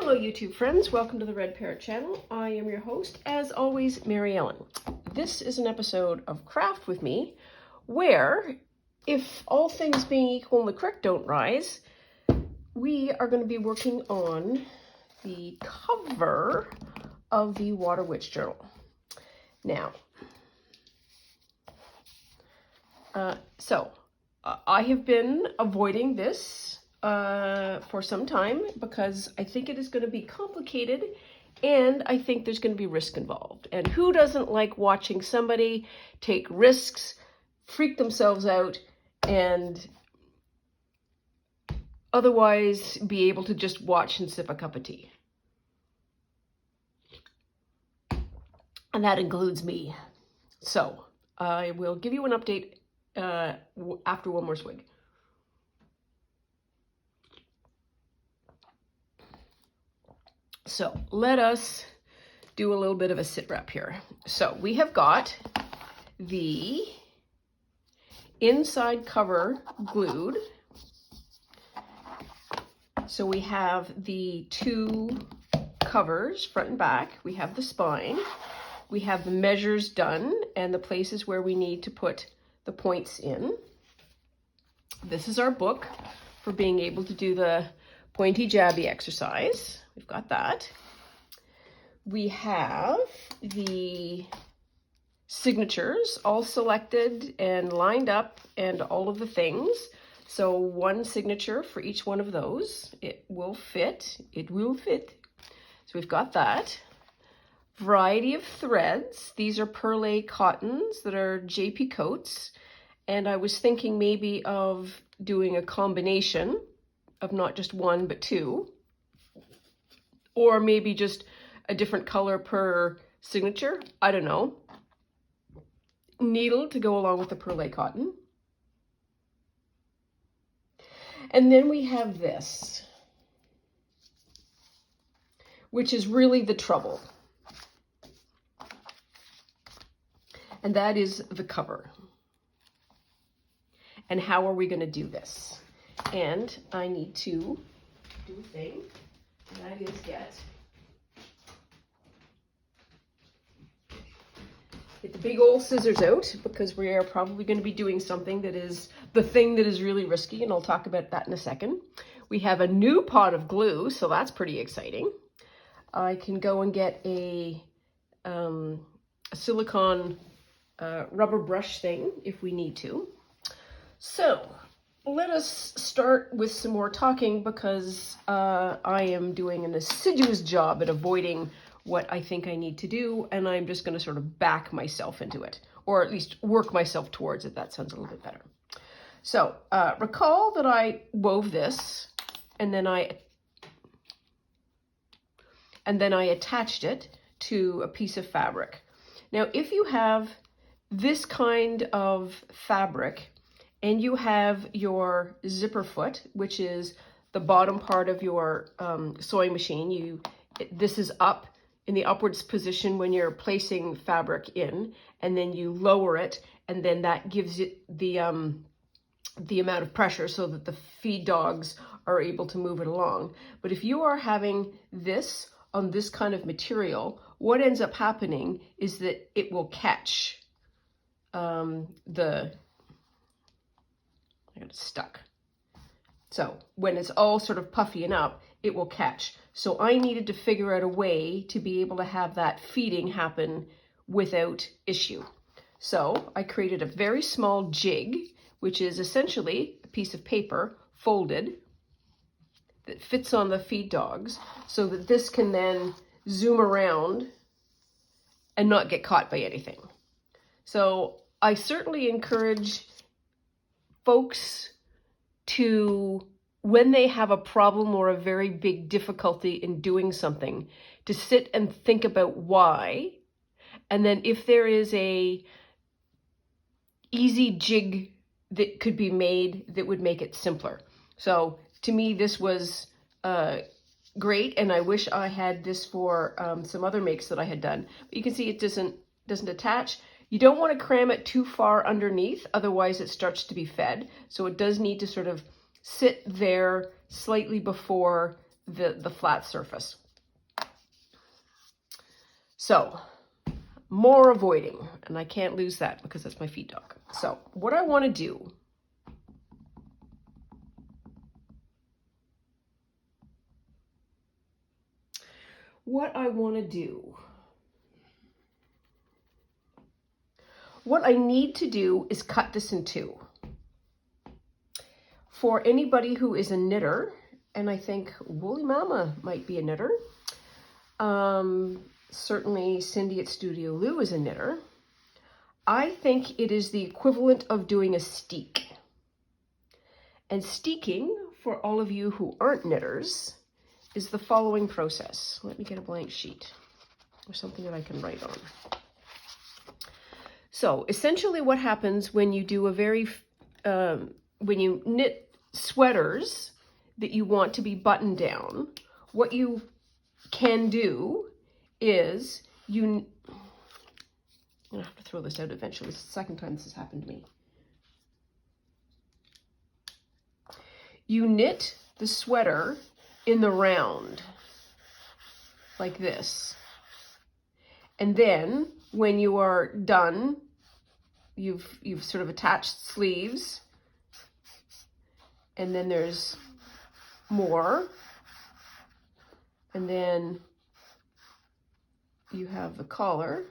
Hello YouTube friends, welcome to the Red Parrot channel. I am your host, as always, Mary Ellen. This is an episode of Craft with Me, where, if all things being equal and the creek don't rise, we are going to be working on the cover of the Water Witch Journal. Now, I have been avoiding this for some time because I think it is going to be complicated and I think there's going to be risk involved. And who doesn't like watching somebody take risks, freak themselves out, and otherwise be able to just watch and sip a cup of tea? And that includes me. So I will give you an update after one more swig. So let us do a little bit of a sit rep here. So we have got the inside cover glued. So we have the two covers, front and back. We have the spine. We have the measures done and the places where we need to put the points in. This is our book for being able to do the pointy jabby exercise. We've got that. We have the signatures all selected and lined up and all of the things. So one signature for each one of those. It will fit. It will fit. So we've got that. Variety of threads. These are perlé cottons that are JP Coats. And I was thinking maybe of doing a combination of not just one, but two. Or maybe just a different color per signature. I don't know. Needle to go along with the perlé cotton. And then we have this, which is really the trouble. And that is the cover. And how are we going to do this? And I need to do a thing. And that is get the big old scissors out, because we are probably going to be doing something that is the thing that is really risky, and I'll talk about that in a second. We have a new pot of glue, so that's pretty exciting. I can go and get a silicone rubber brush thing if we need to. So let us start with some more talking, because I am doing an assiduous job at avoiding what I think I need to do, and I'm just going to sort of back myself into it, or at least work myself towards it. That sounds a little bit better. So recall that I wove this, and then I attached it to a piece of fabric. Now, if you have this kind of fabric, and you have your zipper foot, which is the bottom part of your sewing machine. This is up in the upwards position when you're placing fabric in, and then you lower it, and then that gives it the amount of pressure so that the feed dogs are able to move it along. But if you are having this on this kind of material, what ends up happening is that it will catch I got it stuck. So when it's all sort of puffy and up, it will catch. So I needed to figure out a way to be able to have that feeding happen without issue. So I created a very small jig, which is essentially a piece of paper folded that fits on the feed dogs, so that this can then zoom around and not get caught by anything. So I certainly encourage folks to, when they have a problem or a very big difficulty in doing something, to sit and think about why, and then if there is a easy jig that could be made that would make it simpler. So to me, this was great, and I wish I had this for some other makes that I had done. But you can see it doesn't attach. You don't want to cram it too far underneath, otherwise it starts to be fed. So it does need to sort of sit there slightly before the flat surface. So more avoiding, and I can't lose that because that's my feed dog. So what I want to do, what I need to do is cut this in two. For anybody who is a knitter, and I think Woolly Mama might be a knitter, certainly Cindy at Studio Lou is a knitter, I think it is the equivalent of doing a steek. And steeking, for all of you who aren't knitters, is the following process. Let me get a blank sheet or something that I can write on. So essentially what happens when you do when you knit sweaters that you want to be buttoned down, what you can do is I'm gonna have to throw this out eventually. This is the second time this has happened to me. You knit the sweater in the round like this. And then when you are done, you've sort of attached sleeves, and then there's more, and then you have the collar.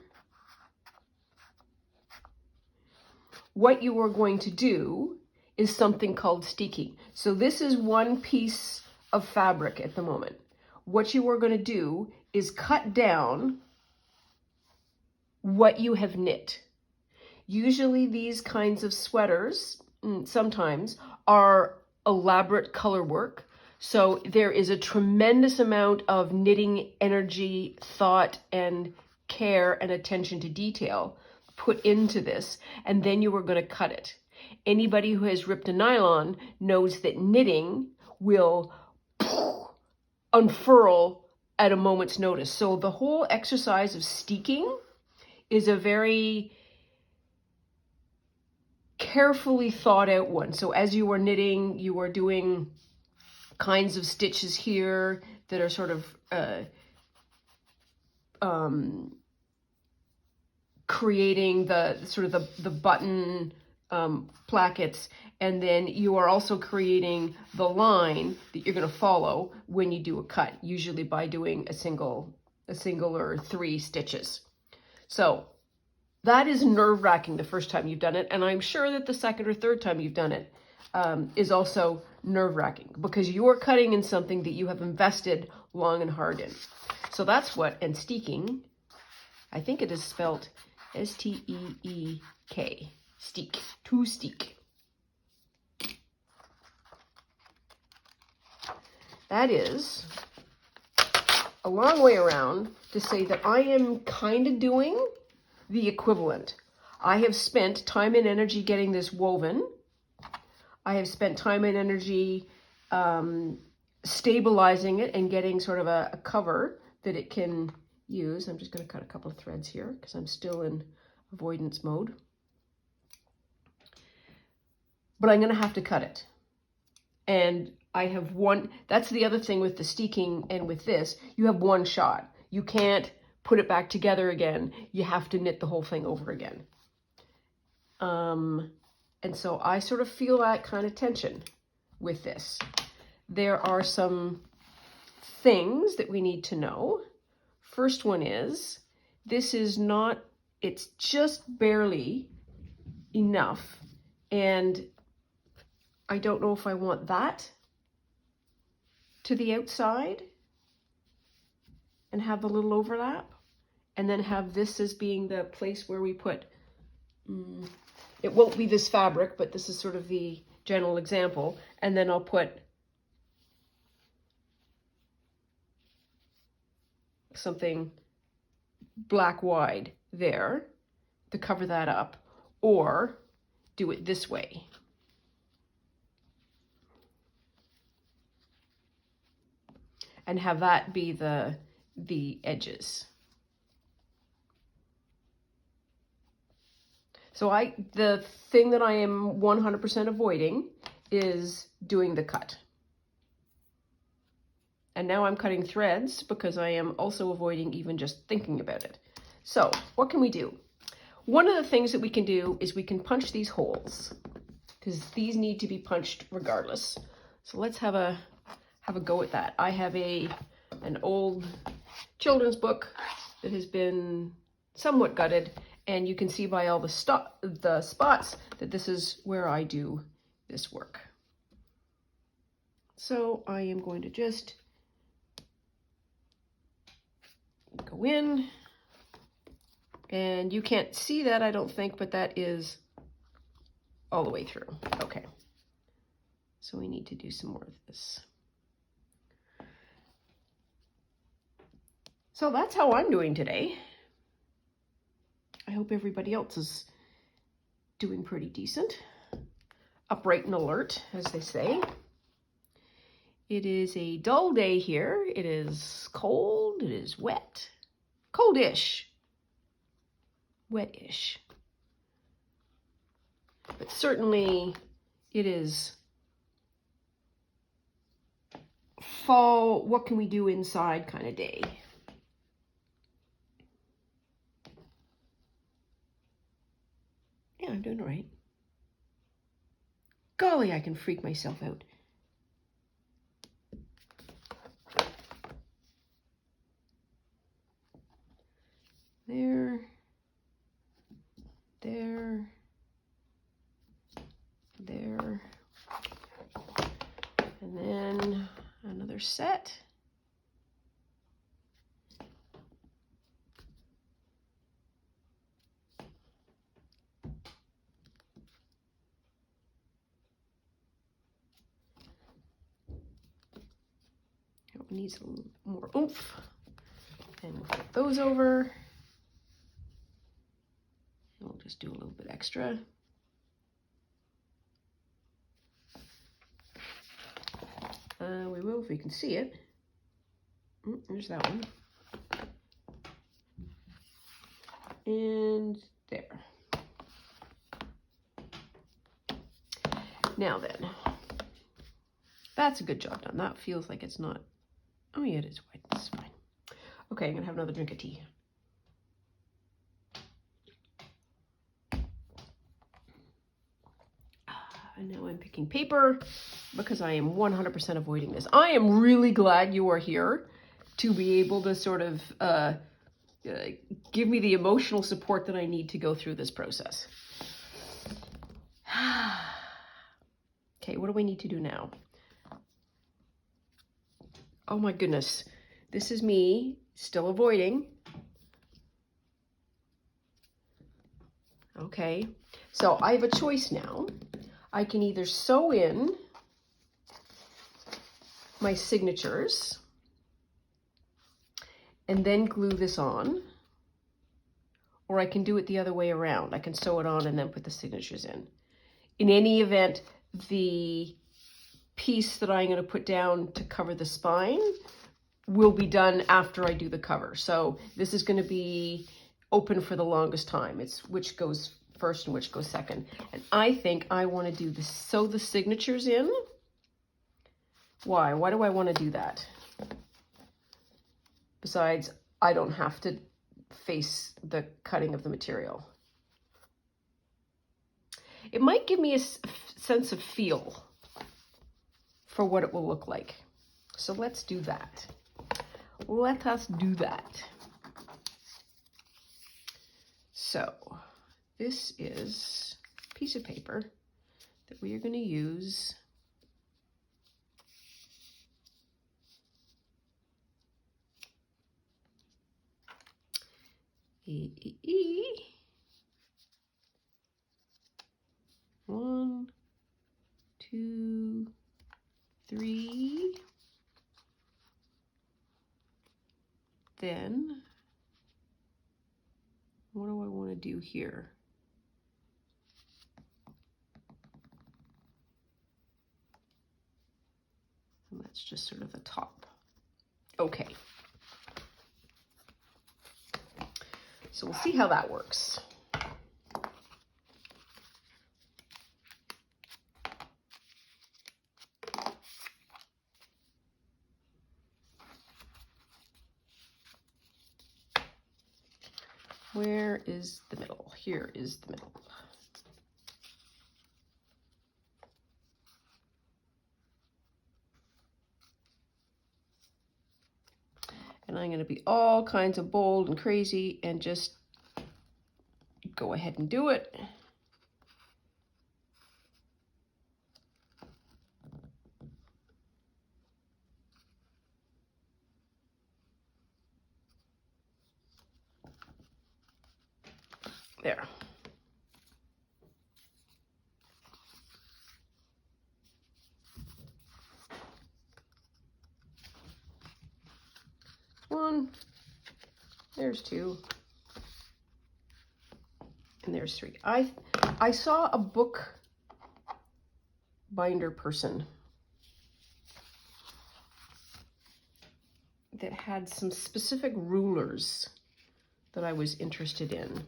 What you are going to do is something called steeking. So this is one piece of fabric at the moment. What you are going to do is cut down what you have knit. Usually these kinds of sweaters, sometimes, are elaborate color work. So there is a tremendous amount of knitting energy, thought, and care and attention to detail put into this, and then you are going to cut it. Anybody who has ripped a nylon knows that knitting will unfurl at a moment's notice. So the whole exercise of steeking is a very carefully thought out one. So as you are knitting, you are doing kinds of stitches here that are sort of creating the button plackets, and then you are also creating the line that you're going to follow when you do a cut, usually by doing a single or 3 stitches. So that is nerve-wracking the first time you've done it, and I'm sure that the second or third time you've done it is also nerve-wracking, because you're cutting in something that you have invested long and hard in. So that's what, and steeking, I think it is spelled S-T-E-E-K, steek, to steek. That is a long way around to say that I am kind of doing the equivalent. I have spent time and energy getting this woven. I have spent time and energy stabilizing it and getting sort of a cover that it can use. I'm just going to cut a couple of threads here because I'm still in avoidance mode. But I'm going to have to cut it. And I have one, that's the other thing with the steeking and with this, you have one shot. You can't put it back together again. You have to knit the whole thing over again. And so I sort of feel that kind of tension with this. There are some things that we need to know. First one is, this is not, it's just barely enough. And I don't know if I want that to the outside and have a little overlap, and then have this as being the place where we put, it won't be this fabric, but this is sort of the general example, and then I'll put something black wide there to cover that up, or do it this way. And have that be the edges. So the thing that I am 100% avoiding is doing the cut And now I'm cutting threads because I am also avoiding even just thinking about it. So what can we do? One of the things that we can do is we can punch these holes, because these need to be punched regardless. So let's have a go at that. I have an old children's book that has been somewhat gutted, and you can see by all the spots that this is where I do this work. So I am going to just go in, and you can't see that, I don't think, but that is all the way through. Okay, so we need to do some more of this. So that's how I'm doing today. I hope everybody else is doing pretty decent. Upright and alert, as they say. It is a dull day here. It is cold, it is wet. Coldish. Wet-ish. But certainly it is fall, what can we do inside kind of day. Yeah, I'm doing all right. Golly, I can freak myself out. There, there, there, and then another set. It needs a little more oomph. And we'll flip those over. And we'll just do a little bit extra. We will if we can see it. There's that one. And there. Now then, that's a good job done. That feels like it's not, oh yeah, it is white, that's fine. Okay, I'm gonna have another drink of tea. And now I'm picking paper because I am 100% avoiding this. I am really glad you are here to be able to sort of give me the emotional support that I need to go through this process. Okay, what do we need to do now? Oh my goodness, this is me still avoiding. Okay, so I have a choice now. I can either sew in my signatures and then glue this on, or I can do it the other way around. I can sew it on and then put the signatures in. In any event, the piece that I'm going to put down to cover the spine will be done after I do the cover. So this is going to be open for the longest time. It's which goes first and which goes second. And I think I want to do this, sew the signatures in. Why? Why do I want to do that? Besides, I don't have to face the cutting of the material. It might give me a sense of feel for what it will look like. So let's do that. Let us do that. So this is a piece of paper that we are going to use One, two, three. Then, what do I want to do here? And that's just sort of the top. Okay. So we'll see how that works. Where is the middle? Here is the middle. And I'm going to be all kinds of bold and crazy and just go ahead and do it. There. One, there's two, and there's three. I saw a book binder person that had some specific rulers that I was interested in.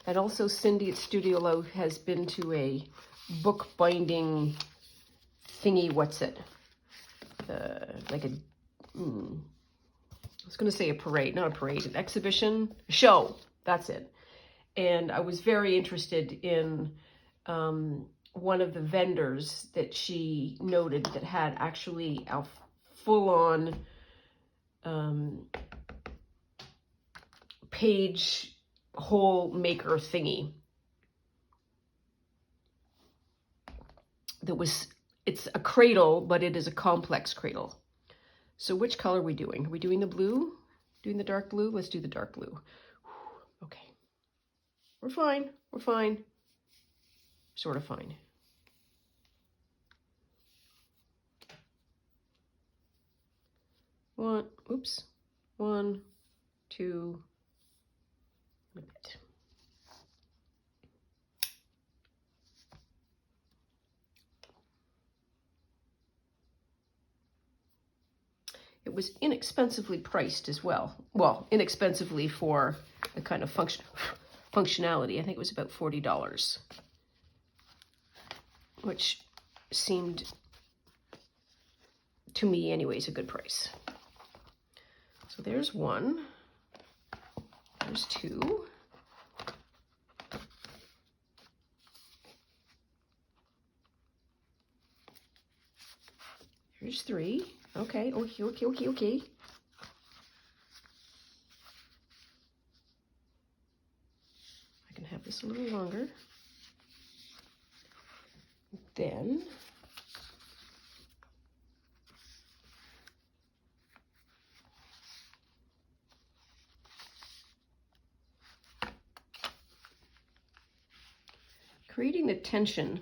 And also Cindy at Studio Low has been to a book binding thingy, what's it? Like a, I was going to say a parade, not a parade, an exhibition, show, that's it. And I was very interested in one of the vendors that she noted that had actually a full-on page hole maker thingy that was, it's a cradle, but it is a complex cradle. So which color are we doing? Are we doing the blue? Doing the dark blue? Let's do the dark blue. Okay. We're fine. We're fine. Sort of fine. One, oops. 1, 2, and a bit. It was inexpensively priced as well. Well, inexpensively for the kind of functionality. I think it was about $40, which seemed, to me anyways, a good price. So there's one, there's two, here's three. Okay, okay. I can have this a little longer. Then creating the tension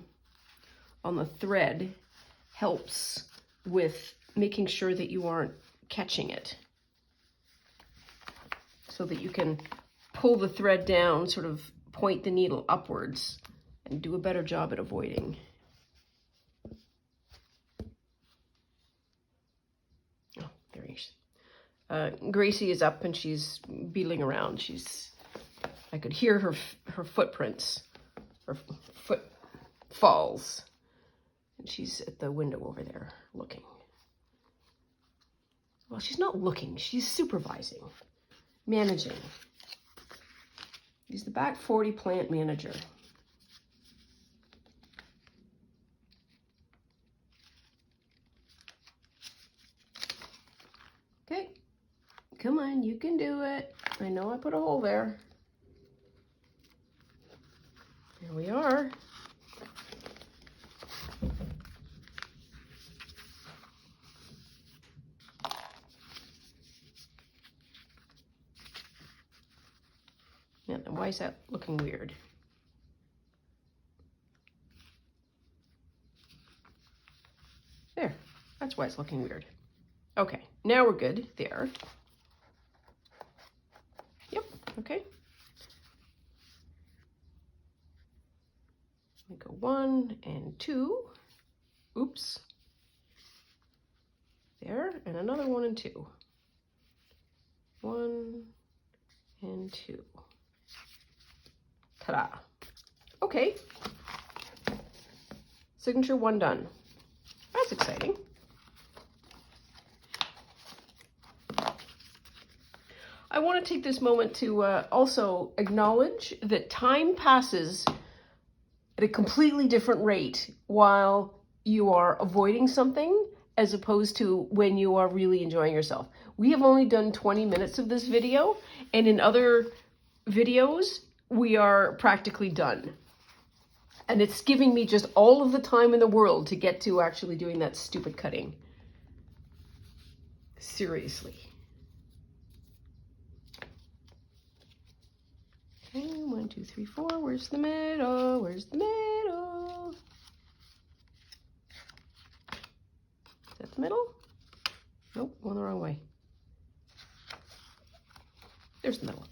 on the thread helps with making sure that you aren't catching it, so that you can pull the thread down, sort of point the needle upwards, and do a better job at avoiding. Oh, there he is. Gracie is up and she's beetling around. I could hear her footprints, her footfalls, and she's at the window over there looking. Well, she's not looking, she's supervising, managing. He's the back 40 plant manager. Okay, come on, you can do it. I know I put a hole there. There we are. Yeah, why is that looking weird? There, that's why it's looking weird. Okay, now we're good there. Yep, okay. We go 1 and 2. Oops. There, and another 1 and 2. 1 and 2. Ta-da. Okay. Signature 1 done. That's exciting. I want to take this moment to also acknowledge that time passes at a completely different rate while you are avoiding something as opposed to when you are really enjoying yourself. We have only done 20 minutes of this video, and in other videos, we are practically done. And it's giving me just all of the time in the world to get to actually doing that stupid cutting. Seriously. Okay, 1, 2, 3, 4. Where's the middle? Where's the middle? Is that the middle? Nope, going the wrong way. There's the middle.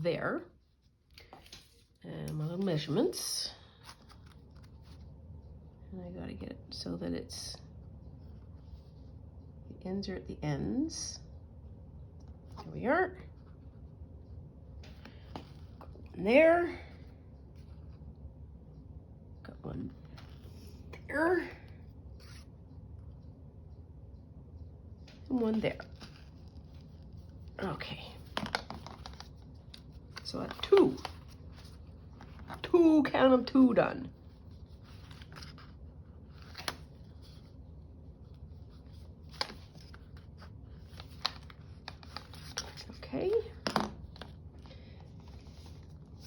There. And my little measurements. And I gotta get it so that it's, the ends are at the ends. There we are. Got one there. Got one there. And one there. Okay. So that's two. Count them, 2 done. Okay.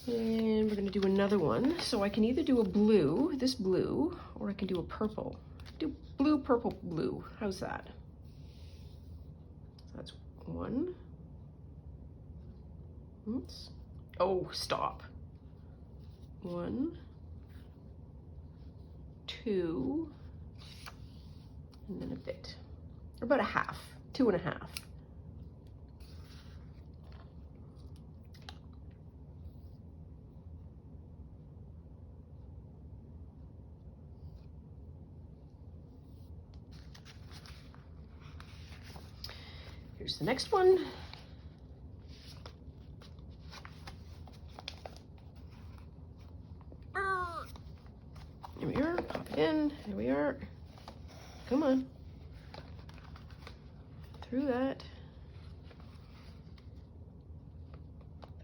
And we're going to do another one. So I can either do a blue, this blue, or I can do a purple. Do blue, purple, blue. How's that? That's 1. Oops. Oh, stop. 1, 2, and then a bit. About a half, 2.5. Here's the next one. Here we are, pop it in, here we are. Come on. Through that.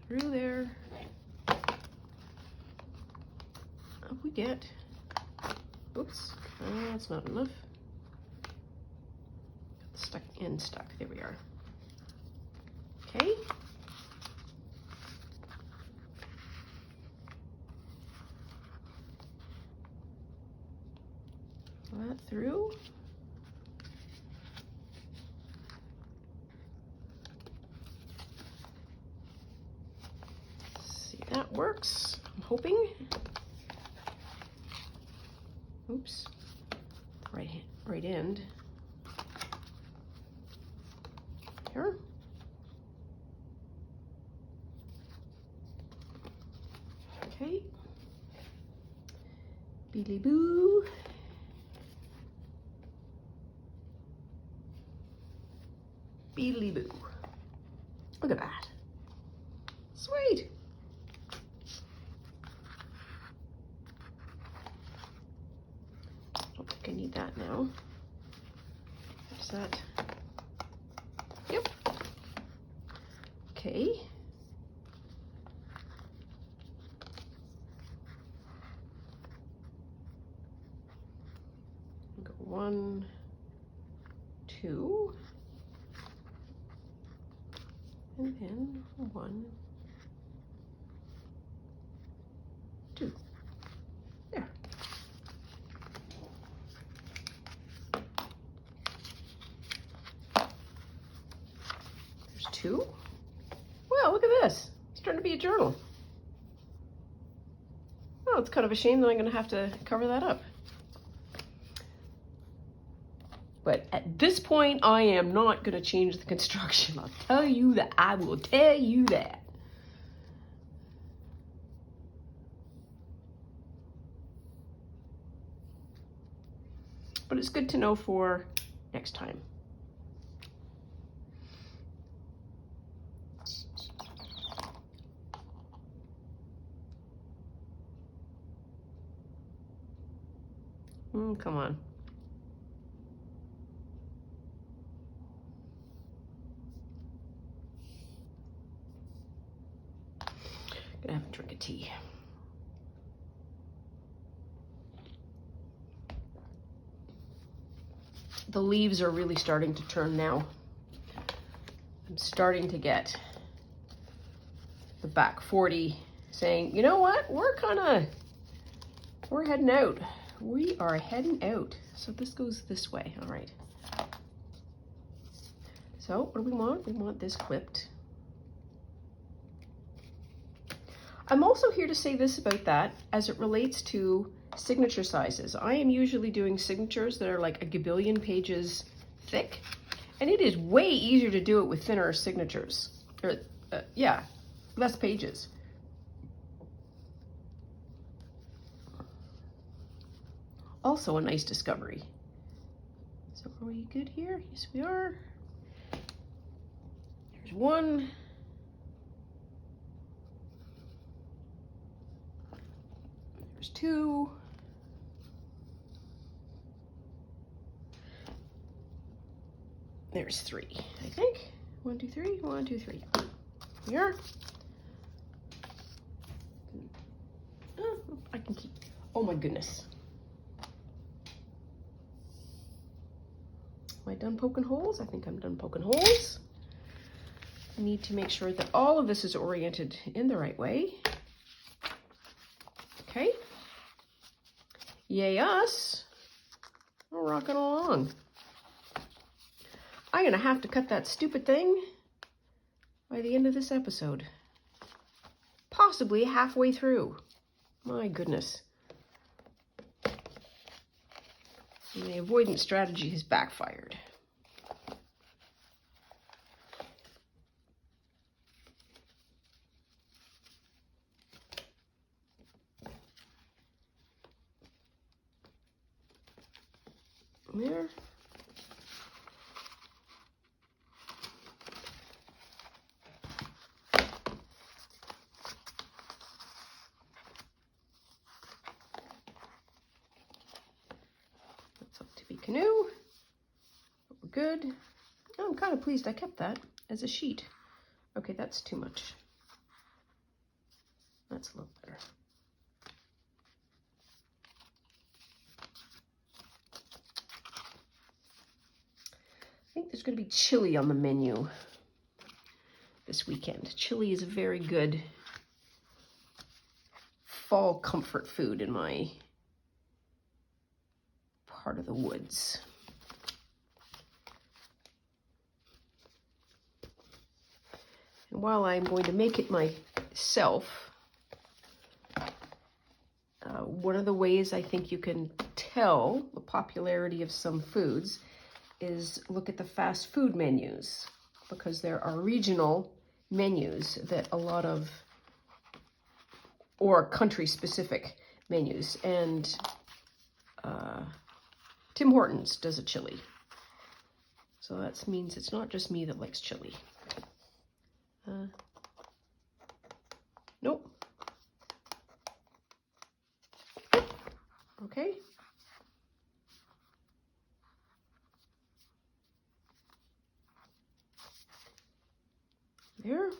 Through there. Up we get. Oops, that's not enough. Stuck. There we are. Okay. That through. See, that works. I'm hoping. Oops. Right end. Here. Okay. Beely boo. Beely boo. Look at that. Sweet. Don't think I need that now. What's that? Yep. Okay. Go 1, 2. And then 1, 2. There. There's 2. Well, look at this. It's starting to be a journal. Well, it's kind of a shame that I'm going to have to cover that up. But at this point, I am not going to change the construction. I'll tell you that. I will tell you that. but it's good to know for next time. Come on. Gonna have a drink of tea. The leaves are really starting to turn now. I'm starting to get the back 40 saying, you know what, we're heading out. We are heading out. So this goes this way, all right. So what do we want? We want this clipped. I'm also here to say this about that as it relates to signature sizes. I am usually doing signatures that are like a gabillion pages thick, and it is way easier to do it with thinner signatures. Or, yeah, less pages. Also a nice discovery. So are we good here? Yes, we are. There's one. There's two. There's three, I think. 1, 2, 3, 1, 2, 3. Here. Oh, I can keep, oh my goodness. Am I done poking holes? I think I'm done poking holes. I need to make sure that all of this is oriented in the right way. Okay. Yay us. We're rocking along. I'm gonna have to cut that stupid thing by the end of this episode. Possibly halfway through. My goodness. And the avoidance strategy has backfired. There. That's up to be canoe. We're good. Oh, I'm kind of pleased I kept that as a sheet. Okay, that's too much. That's a little better. I think there's going to be chili on the menu this weekend. Chili is a very good fall comfort food in my part of the woods. And while I'm going to make it myself, one of the ways I think you can tell the popularity of some foods is look at the fast food menus, because there are regional menus that a lot of, or country specific menus, and Tim Hortons does a chili. So that means it's not just me that likes chili. Nope. Okay. There.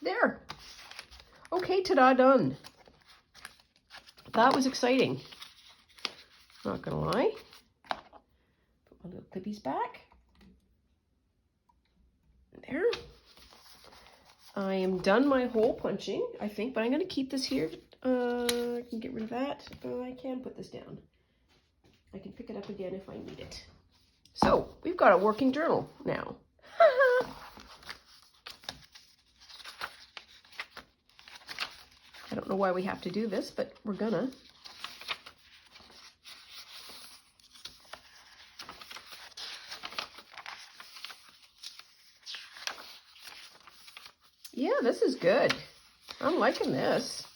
There. Okay, ta-da, done. That was exciting. Not gonna lie. Put my little clippies back. There. I am done my hole punching, I think, but I'm gonna keep this here. I can get rid of that. I can put this down. I can pick it up again if I need it. So, we've got a working journal now. I don't know why we have to do this, but we're gonna. Yeah, this is good. I'm liking this.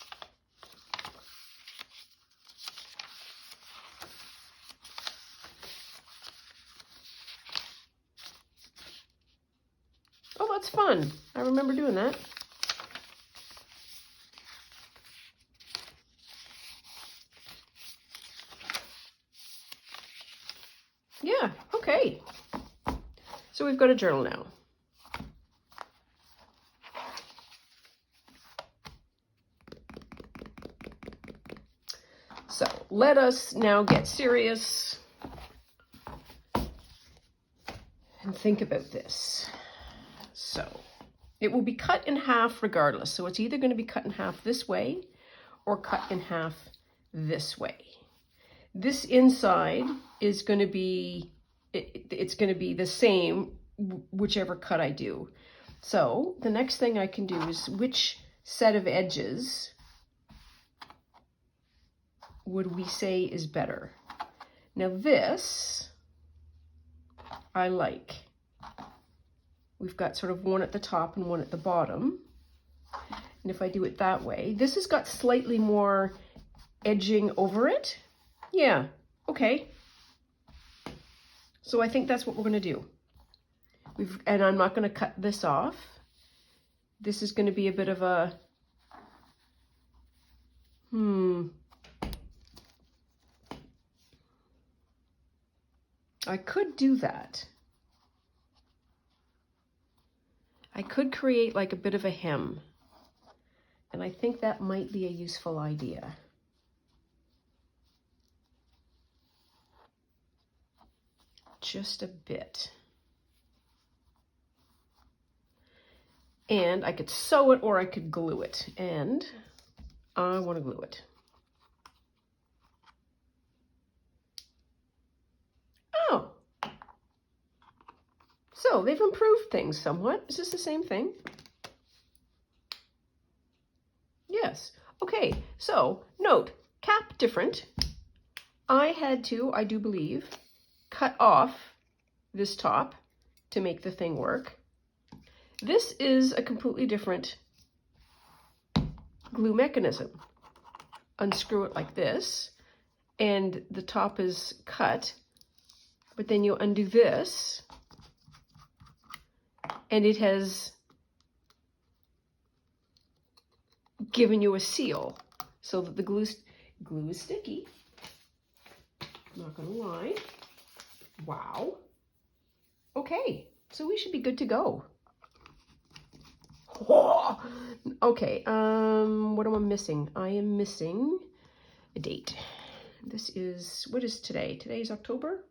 fun. I remember doing that. Yeah, okay. So we've got a journal now. So let us now get serious and think about this. So it will be cut in half regardless. So it's either going to be cut in half this way or cut in half this way. This inside is going to be, it's going to be the same whichever cut I do. So the next thing I can do is which set of edges would we say is better? Now this, I like. We've got sort of one at the top and one at the bottom. And if I do it that way, this has got slightly more edging over it. Yeah, okay. So I think that's what we're going to do. And I'm not going to cut this off. This is going to be a bit of a, I could do that. I could create like a bit of a hem. And I think that might be a useful idea. Just a bit. And I could sew it or I could glue it. And I want to glue it. Oh. So they've improved things somewhat. Is this the same thing? Yes. Okay, so note, cap different. I had to, I do believe, cut off this top to make the thing work. This is a completely different glue mechanism. Unscrew it like this, and the top is cut, but then you undo this, and it has given you a seal so that the glue is sticky. Not gonna lie. Wow. Okay, so we should be good to go. Oh, okay, what am I missing? I am missing a date. This is, what is today? Today is October?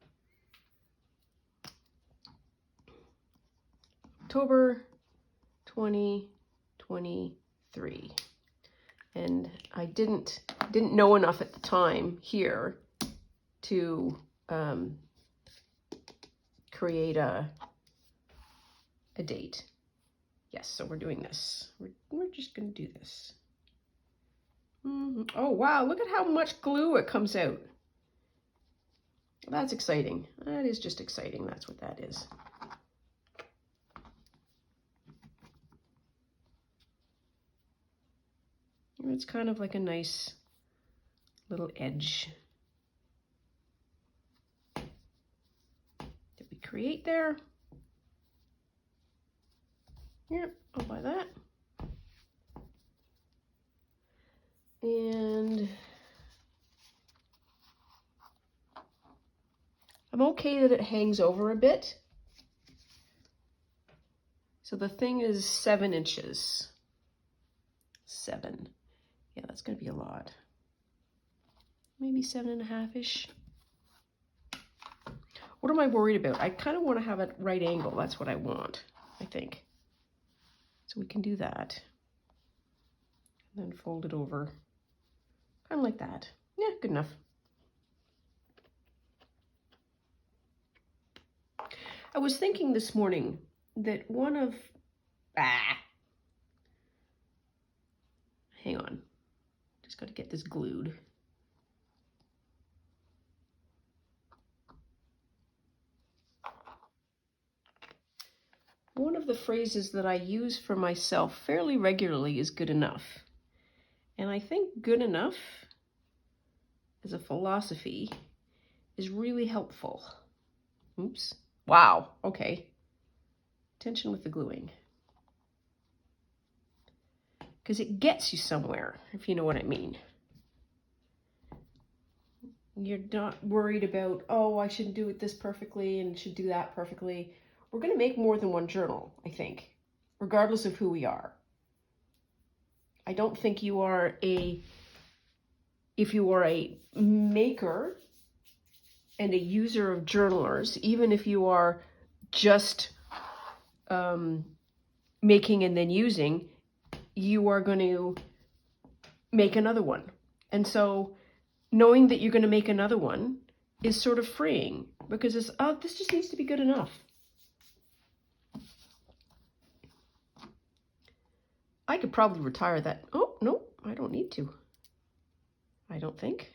October 2023. And I didn't know enough at the time here to create a date. Yes, so we're doing this. We're just going to do this. Oh, wow, look at how much glue it comes out. That's exciting. That is just exciting. That's what that is. It's kind of like a nice little edge that we create there. Yep, I'll buy that. And I'm okay that it hangs over a bit. So the thing is 7 inches. 7. Yeah, that's going to be a lot. Maybe 7.5-ish. What am I worried about? I kind of want to have a right angle. That's what I want, I think. So we can do that. And then fold it over. Kind of like that. Yeah, good enough. I was thinking this morning that one of... Hang on. Just got to get this glued. One of the phrases that I use for myself fairly regularly is good enough. And I think good enough as a philosophy is really helpful. Oops. Wow. Okay. Attention with the gluing. because it gets you somewhere, if you know what I mean. You're not worried about, oh, I shouldn't do it this perfectly and should do that perfectly. We're going to make more than one journal, I think, regardless of who we are. I don't think you are if you are a maker and a user of journalers, even if you are just making and then using, you are going to make another one. And so knowing that you're going to make another one is sort of freeing, because it's, oh, this just needs to be good enough. I could probably retire that. Oh, no, I don't need to. I don't think.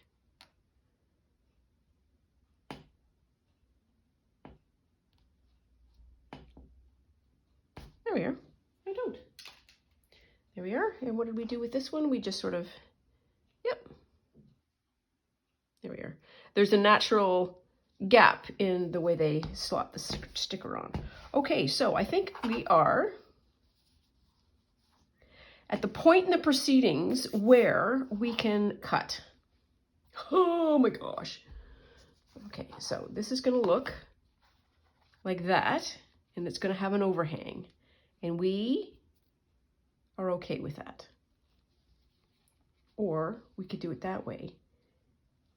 There we are. I don't. There we are. And what did we do with this one? We just sort of, yep. There we are. There's a natural gap in the way they slot the sticker on. Okay, so I think we are at the point in the proceedings where we can cut. Oh my gosh. Okay, so this is going to look like that, and it's going to have an overhang, and we are okay with that. Or we could do it that way.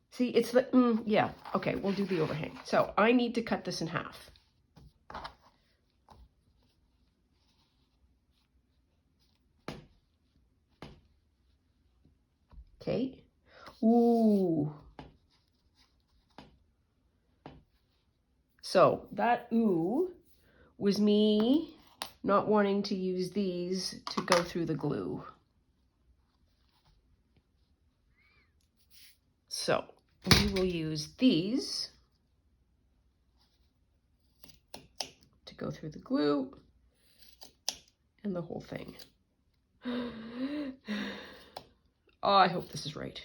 See, it's the, yeah, okay, we'll do the overhang. So I need to cut this in half. Okay. Ooh. So that ooh was me not wanting to use these to go through the glue. So we will use these to go through the glue and the whole thing. Oh, I hope this is right.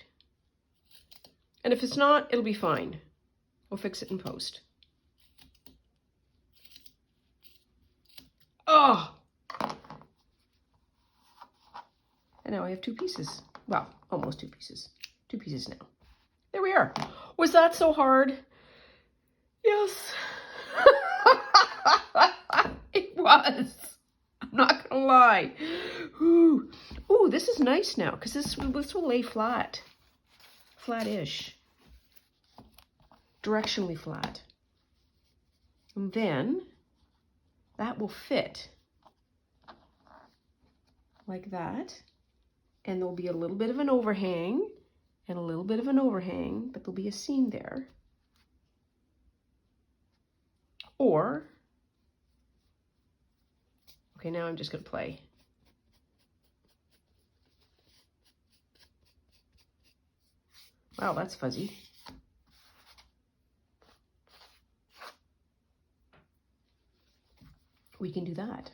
And if it's not, it'll be fine. We'll fix it in post. Oh! And now I have two pieces. Well, almost two pieces. Two pieces now. There we are. Was that so hard? Yes. It was. I'm not gonna lie. Ooh, ooh, this is nice now, because this will lay flat. Flat-ish. Directionally flat. And then that will fit like that. And there'll be a little bit of an overhang and a little bit of an overhang, but there'll be a seam there. Or, okay, now I'm just going to play. Wow, that's fuzzy. We can do that.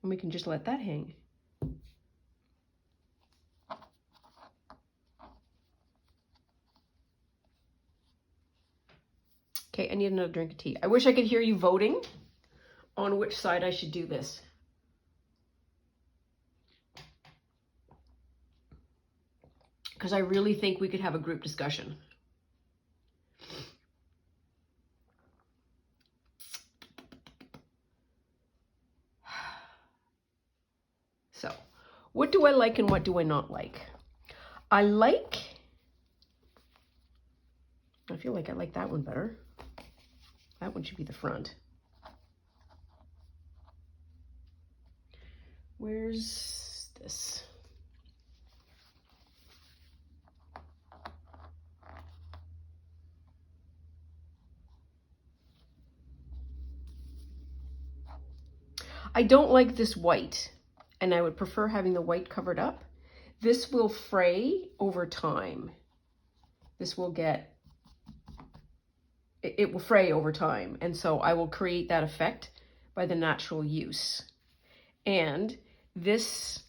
And we can just let that hang. Okay, I need another drink of tea. I wish I could hear you voting on which side I should do this. Because I really think we could have a group discussion. So, what do I like and what do I not like? I feel like I like that one better. That one should be the front. Where's this? I don't like this white, and I would prefer having the white covered up. This will fray over time. This will get, it will fray over time, and so I will create that effect by the natural use. And this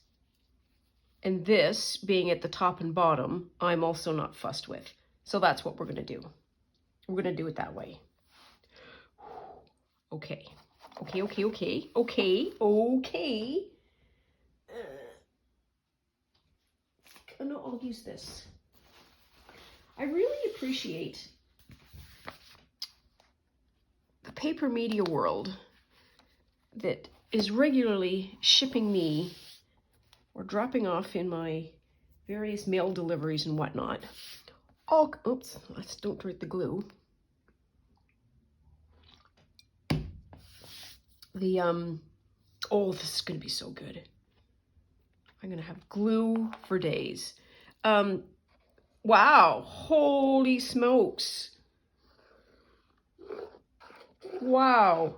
and this being at the top and bottom, I'm also not fussed with. So that's what we're going to do. We're going to do it that way. Okay. Okay. No, I'll use this. I really appreciate the paper media world that is regularly shipping me or dropping off in my various mail deliveries and whatnot. Oh, oops, don't drip the glue. Oh, this is going to be so good. I'm going to have glue for days. Wow, holy smokes. Wow.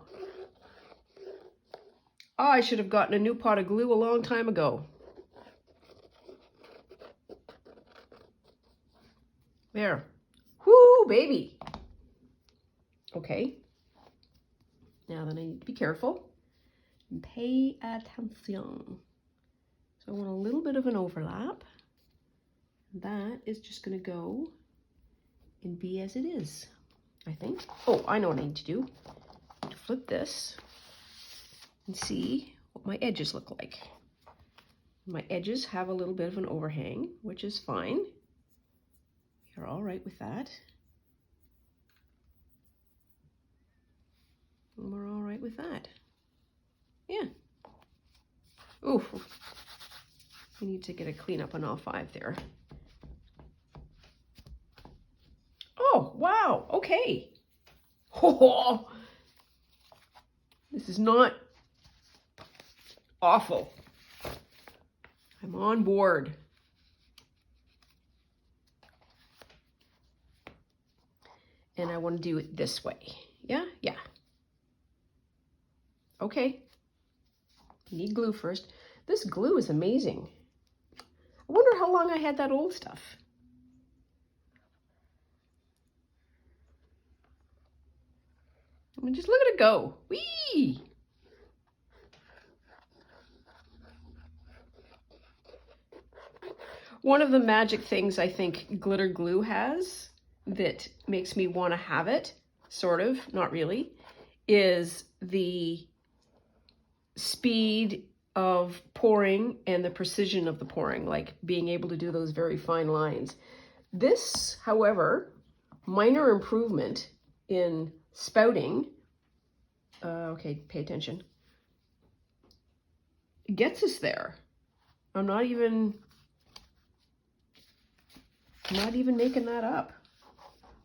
Oh, I should have gotten a new pot of glue a long time ago. There. Whoo, baby. Okay. Now then I need to be careful and pay attention. So I want a little bit of an overlap. That is just going to go and be as it is, I think. Oh, I know what I need to do. I need to flip this and see what my edges look like. My edges have a little bit of an overhang, which is fine. You're all right with that. And we're all right with that. Yeah. Ooh. We need to get a cleanup on all 5 there. Oh, wow. Okay. Oh, this is not awful. I'm on board. And I want to do it this way. Yeah? Yeah. Okay. You need glue first. This glue is amazing. I wonder how long I had that old stuff. I mean, just look at it go. Whee! One of the magic things I think glitter glue has that makes me want to have it, sort of, not really, is the speed of pouring and the precision of the pouring, like being able to do those very fine lines. This, however, minor improvement in spouting, okay, pay attention, gets us there. I'm not even making that up.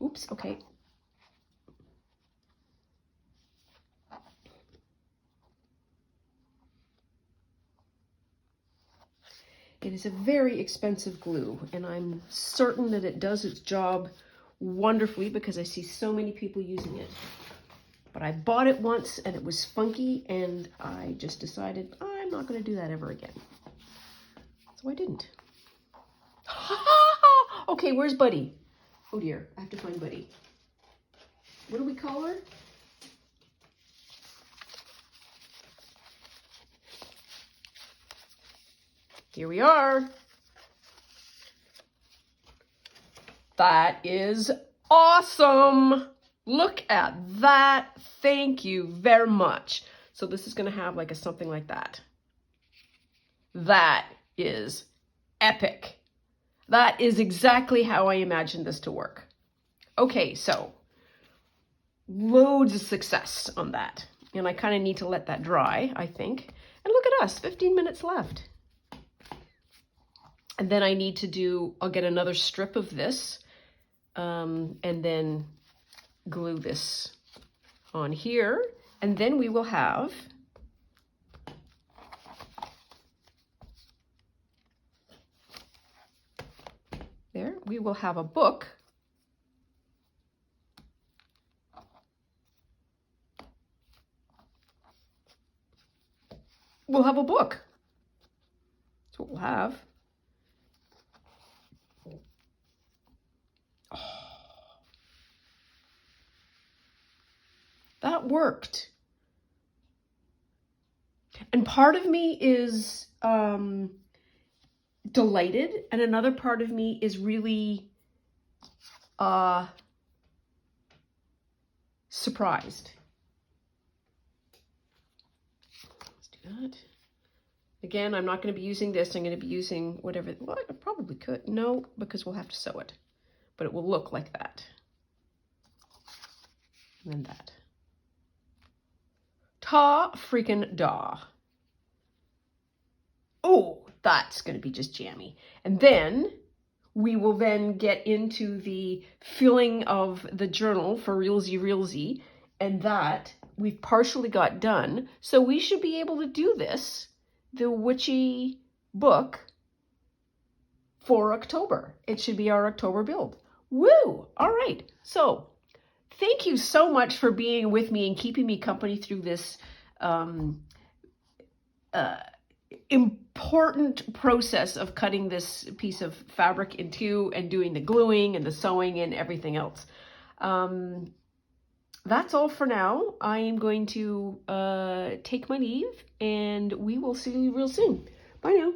Oops, okay. It is a very expensive glue, and I'm certain that it does its job wonderfully because I see so many people using it. But I bought it once and it was funky, and I just decided I'm not going to do that ever again. So I didn't. Okay, where's Buddy? Oh dear, I have to find Buddy. What do we call her? Here we are. That is awesome. Look at that. Thank you very much. So this is going to have like something like that. That is epic. That is exactly how I imagined this to work. Okay, so loads of success on that. And I kind of need to let that dry, I think. And look at us, 15 minutes left. And then I need to do, I'll get another strip of this and then glue this on here. And then we will have there, we will have a book. We'll have a book. That's what we'll have. Oh, that worked. And part of me is delighted, and another part of me is really surprised. Let's do that. Again, I'm not going to be using this. I'm going to be using whatever. Well, I probably could. No, because we'll have to sew it. But it will look like that. And then that. Ta freaking da. Oh, that's going to be just jammy. And then we will then get into the filling of the journal for Realsy, and that we've partially got done. So we should be able to do this, the witchy book, for October. It should be our October build. Woo! All right. So thank you so much for being with me and keeping me company through this important process of cutting this piece of fabric in two and doing the gluing and the sewing and everything else. That's all for now. I am going to take my leave, and we will see you real soon. Bye now.